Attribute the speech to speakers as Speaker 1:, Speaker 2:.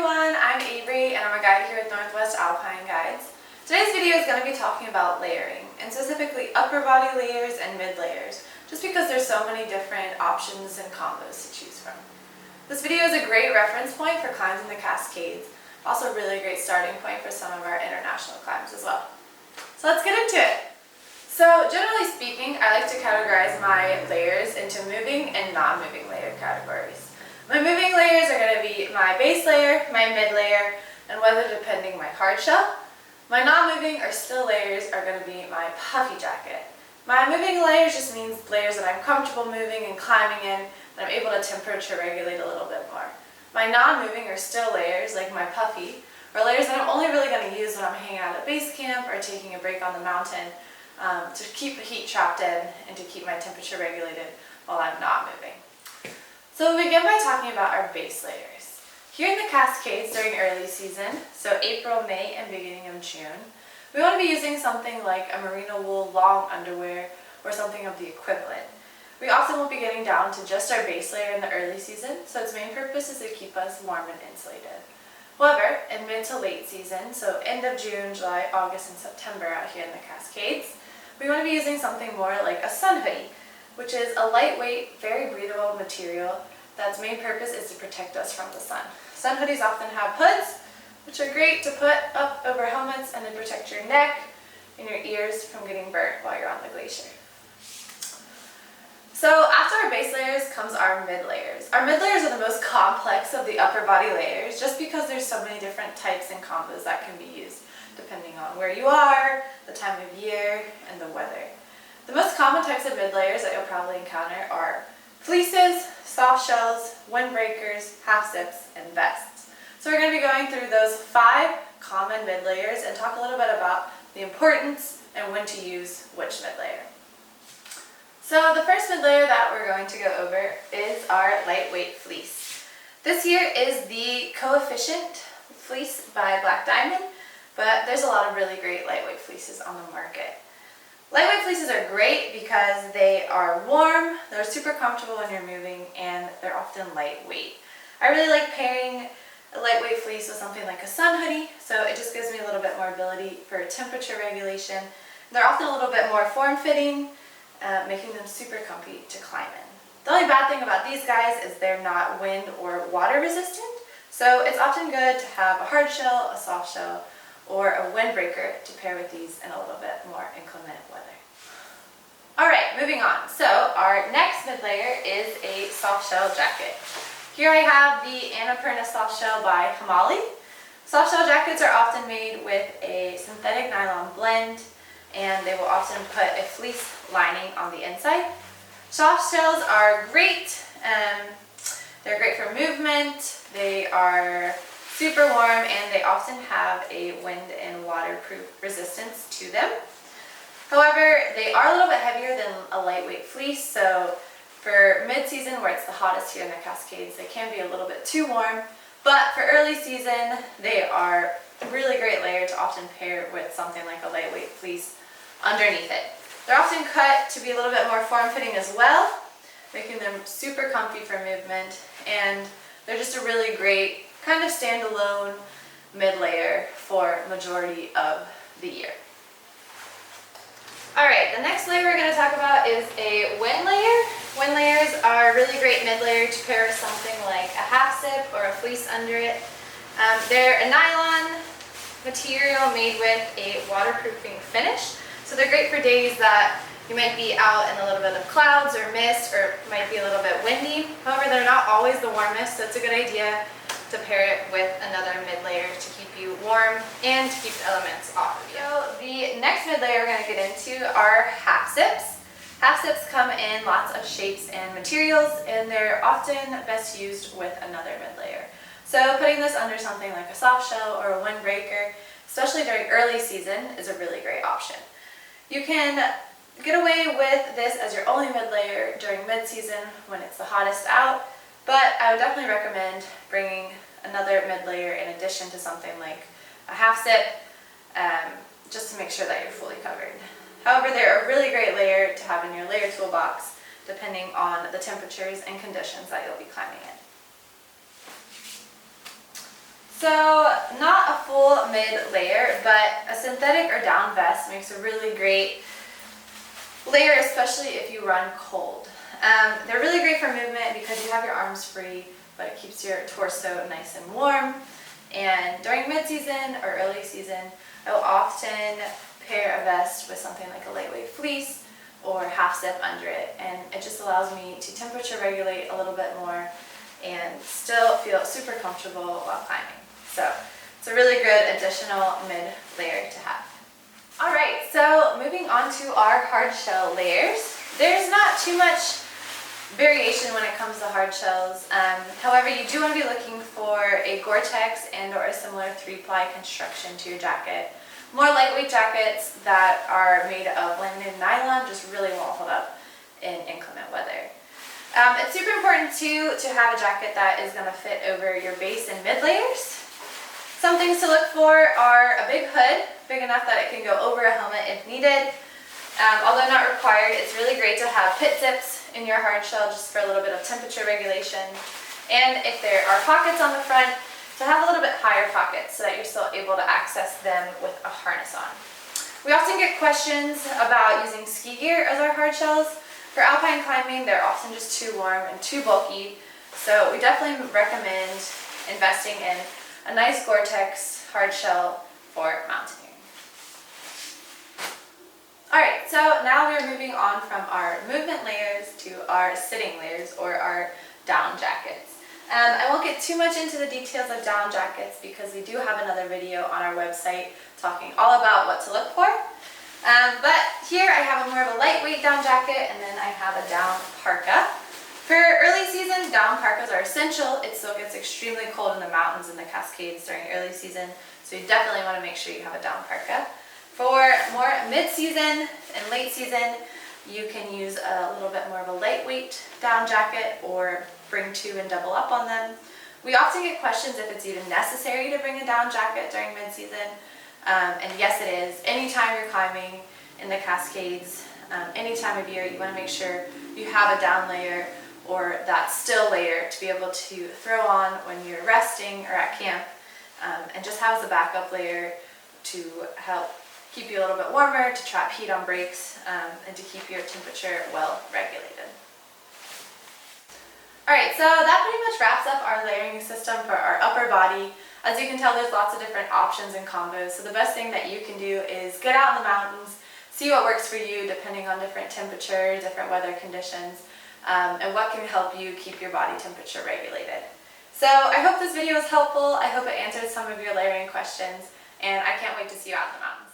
Speaker 1: everyone, I'm Avery and I'm a guide here at Northwest Alpine Guides. Today's video is going to be talking about layering, and specifically upper body layers and mid layers, just because there's so many different options and combos to choose from. This video is a great reference point for climbs in the Cascades, also a really great starting point for some of our international climbs as well. So let's get into it. So generally speaking, I like to categorize my layers into moving and non-moving layer categories. My moving layers are going to be my base layer, my mid layer, and weather depending my hard shell. My non-moving or still layers are going to be my puffy jacket. My moving layers just means layers that I'm comfortable moving and climbing in, and I'm able to temperature regulate a little bit more. My non-moving or still layers, like my puffy, are layers that I'm only really going to use when I'm hanging out at base camp or taking a break on the mountain to keep the heat trapped in and to keep my temperature regulated while I'm not moving. So we'll begin by talking about our base layers. Here in the Cascades during early season, so April, May, and beginning of June, we want to be using something like a merino wool long underwear or something of the equivalent. We often won't be getting down to just our base layer in the early season, so its main purpose is to keep us warm and insulated. However, in mid to late season, so end of June, July, August, and September out here in the Cascades, we want to be using something more like a sun hoodie, which is a lightweight, very breathable material that's main purpose is to protect us from the sun. Sun hoodies often have hoods, which are great to put up over helmets and to protect your neck and your ears from getting burnt while you're on the glacier. So after our base layers comes our mid layers. Our mid layers are the most complex of the upper body layers just because there's so many different types and combos that can be used depending on where you are, the time of year, and the weather. The most common types of mid layers that you'll probably encounter are fleeces, soft shells, windbreakers, half zips, and vests. So we're going to be going through those 5 common mid layers and talk a little bit about the importance and when to use which mid layer. So the first mid layer that we're going to go over is our lightweight fleece. This here is the Coefficient fleece by Black Diamond, but there's a lot of really great lightweight fleeces on the market. Lightweight fleeces are great because they are warm, they're super comfortable when you're moving, and they're often lightweight. I really like pairing a lightweight fleece with something like a sun hoodie, so it just gives me a little bit more ability for temperature regulation. They're often a little bit more form-fitting, making them super comfy to climb in. The only bad thing about these guys is they're not wind or water resistant, so it's often good to have a hard shell, a soft shell, or a windbreaker to pair with these in a little bit more inclement weather. Alright, moving on. So our next mid layer is a soft shell jacket. Here I have the Annapurna soft shell by Hamali. Soft shell jackets are often made with a synthetic nylon blend, and they will often put a fleece lining on the inside. Soft shells are great. They're great for movement. They are super warm, and they often have a wind and waterproof resistance to them. However, they are a little bit heavier than a lightweight fleece, so for mid-season where it's the hottest here in the Cascades, they can be a little bit too warm, but for early season, they are a really great layer to often pair with something like a lightweight fleece underneath it. They're often cut to be a little bit more form-fitting as well, making them super comfy for movement, and they're just a really great kind of standalone mid-layer for majority of the year. Alright, the next layer we're going to talk about is a wind layer. Wind layers are a really great mid-layer to pair with something like a half zip or a fleece under it. They're a nylon material made with a waterproofing finish, so they're great for days that you might be out in a little bit of clouds or mist, or it might be a little bit windy. However, they're not always the warmest, so it's a good idea to pair it with another mid layer to keep you warm and to keep the elements off of you. So the next mid layer we're going to get into are half zips. Half zips come in lots of shapes and materials, and they're often best used with another mid layer. So putting this under something like a soft shell or a windbreaker, especially during early season, is a really great option. You can get away with this as your only mid layer during mid-season when it's the hottest out, but I would definitely recommend bringing another mid layer in addition to something like a half zip, just to make sure that you're fully covered. However, they're a really great layer to have in your layer toolbox depending on the temperatures and conditions that you'll be climbing in. So not a full mid layer, but a synthetic or down vest makes a really great layer, especially if you run cold. They're really great for movement because you have your arms free, but it keeps your torso nice and warm. And during mid-season or early season, I will often pair a vest with something like a lightweight fleece or half zip under it, and it just allows me to temperature regulate a little bit more and still feel super comfortable while climbing. So it's a really good additional mid layer to have. Alright, so moving on to our hard shell layers. There's not too much variation when it comes to hard shells. However, you do want to be looking for a Gore-Tex and or a similar 3-ply construction to your jacket. More lightweight jackets that are made of laminated nylon just really won't hold up in inclement weather. It's super important too to have a jacket that is going to fit over your base and mid layers. Some things to look for are a big hood, big enough that it can go over a helmet if needed. Although not required, it's really great to have pit zips in your hard shell just for a little bit of temperature regulation. And if there are pockets on the front, to have a little bit higher pockets so that you're still able to access them with a harness on. We often get questions about using ski gear as our hard shells. For alpine climbing, they're often just too warm and too bulky, so we definitely recommend investing in a nice Gore-Tex hard shell for mountaineering. Alright, so now we're moving on from our movement layers to our sitting layers, or our down jackets. I won't get too much into the details of down jackets because we do have another video on our website talking all about what to look for. But here I have more of a lightweight down jacket, and then I have a down parka. For early season, down parkas are essential. It still gets extremely cold in the mountains and the Cascades during early season, so you definitely want to make sure you have a down parka. For more mid-season and late season, you can use a little bit more of a lightweight down jacket or bring two and double up on them. We often get questions if it's even necessary to bring a down jacket during mid-season, and yes it is. Anytime you're climbing in the Cascades, any time of year, you want to make sure you have a down layer or that still layer to be able to throw on when you're resting or at camp, and just have as a backup layer to help keep you a little bit warmer, to trap heat on breaks, and to keep your temperature well regulated. Alright, so that pretty much wraps up our layering system for our upper body. As you can tell, there's lots of different options and combos, so the best thing that you can do is get out in the mountains, see what works for you depending on different temperatures, different weather conditions, and what can help you keep your body temperature regulated. So I hope this video was helpful. I hope it answered some of your layering questions, and I can't wait to see you out in the mountains.